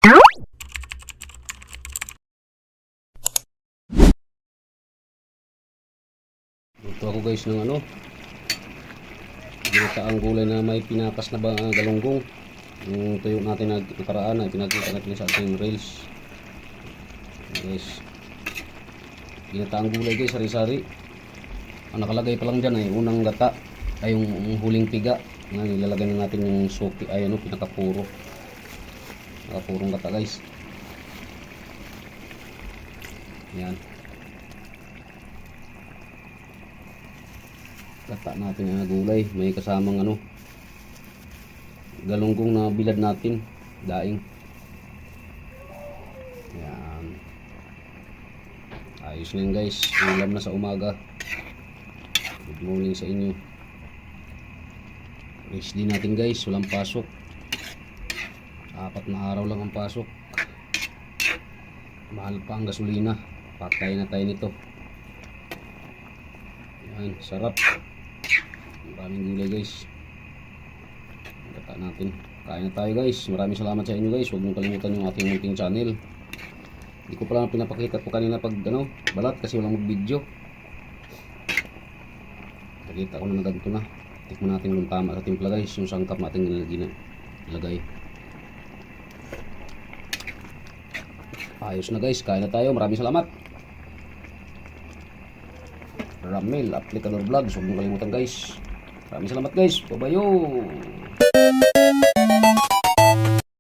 Luto ako guys ng ginataang gulay na may pinakas na galunggong. Yung tuyo natin na nakaraan ay pinakita natin sa ating reels. Guys, ginataang gulay guys, sari-sari. Ang nakalagay pa lang dyan ay unang gata, ay yung huling piga. Ngayon ilalagay na natin yung suki, ay pinakapuro. Nakapurong gata guys. Yan. Gata natin ang gulay, may kasamang galunggong na bilad natin, daing. Yan. Ayos na yun guys, ulam na sa umaga. Good morning sa inyo. Rest din natin guys, walang pasok. 4 na araw lang ang pasok. Mahal pa ang gasolina, patay na tayo nito. Yan, sarap. Maraming gulay guys. Gata natin. Kain na tayo guys. Maraming salamat sa inyo guys. Huwag niyo kalimutan yung ating munting channel. Hindi ko pala pinapakita po kanina pag balat kasi walang mag-video. Nakita ko na ganito na. Tikman natin kung tama sa timpla guys. Yung sangkap natin nilagay. Ayos na guys. Kain na tayo. Maraming salamat. Ramel Aplicador Vlogs. Huwag niyo kalimutan guys. Maraming salamat guys. Bye-bye.